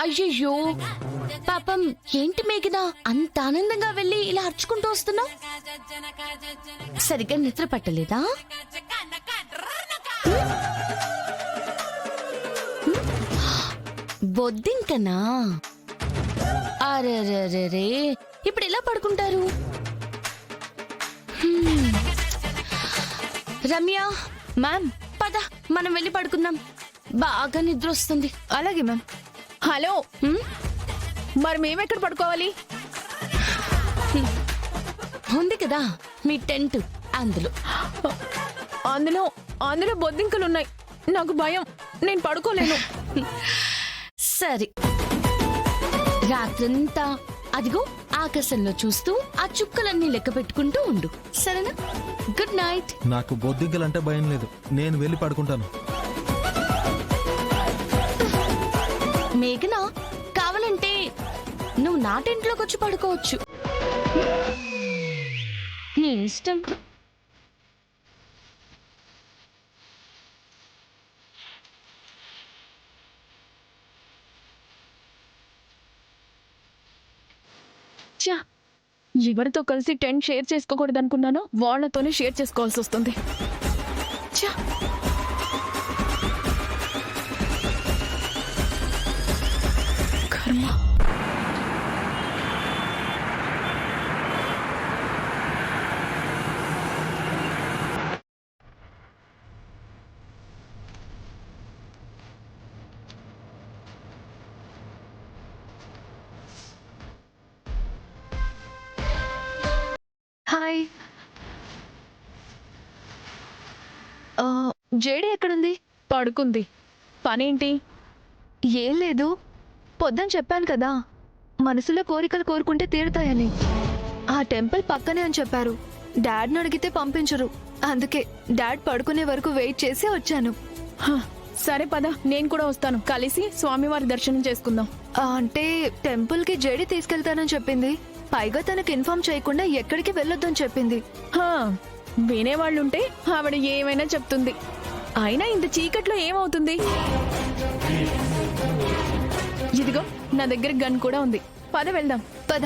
అయ్యయ్యో పాపం, ఏంటి మేఘనా అంత ఆనందంగా వెళ్ళి ఇలా అర్చుకుంటూ వస్తున్నావు? సరిగ్గా నిద్ర పట్టలేదా? బొద్దింకనా? అరే, ఇప్పుడు ఎలా పడుకుంటారు? రమ్య మ్యామ్, పద మనం వెళ్ళి పడుకుందాం, బాగా నిద్ర వస్తుంది. అలాగే మ్యామ్. హలో, మరి మేమెక్కడ పడుకోవాలి? ఉంది కదా మీ టెంట్, అందులో. అందులో అందులో బొద్దింకలున్నాయి, నాకు భయం, నేను పడుకోలేను. సరే, రాత్రంతా అదిగో ఆకాశంలో చూస్తూ ఆ చుక్కలన్నీ లెక్క పెట్టుకుంటూ ఉండు, సరేనా? Good night. నాకు బొద్దింకలంటే భయం లేదు, నేను వెళ్ళి పడుకుంటాను. మేఘనా, కావాలంటే నువ్వు నా టెంట్లోకి వచ్చి పడుకోవచ్చు, నీ ఇష్టం. ఛా, ఎవరితో కలిసి టెంట్ షేర్ చేసుకోకూడదు అనుకున్నానో వాళ్ళతోనే షేర్ చేసుకోవాల్సి వస్తుంది. ఛా, కర్మ. హాయ్. జేడీ ఎక్కడుంది? పడుకుంది. పనేంటి? ఏం లేదు, పొద్దున చెప్పాను కదా మనసులో కోరికలు కోరుకుంటే తీరుతాయని. ఆ టెంపుల్ పక్కనే అని చెప్పారు. డాడ్ని అడిగితే పంపించరు, అందుకే డాడ్ పడుకునే వరకు వెయిట్ చేసి వచ్చాను. సరే పద, నేను కూడా వస్తాను, కలిసి స్వామివారి దర్శనం చేసుకుందాం. అంటే టెంపుల్కి జేడీ తీసుకెళ్తానని చెప్పింది, పైగా తనకు ఇన్ఫార్మ్ చేయకుండా ఎక్కడికి వెళ్ళొద్దని చెప్పింది. వినేవాళ్ళుంటే ఆవిడ ఏమైనా చెప్తుంది, అయినా ఇంత చీకట్లో ఏమవుతుంది? ఇదిగో నా దగ్గర గన్ కూడా ఉంది, పద వెళ్దాం. పద.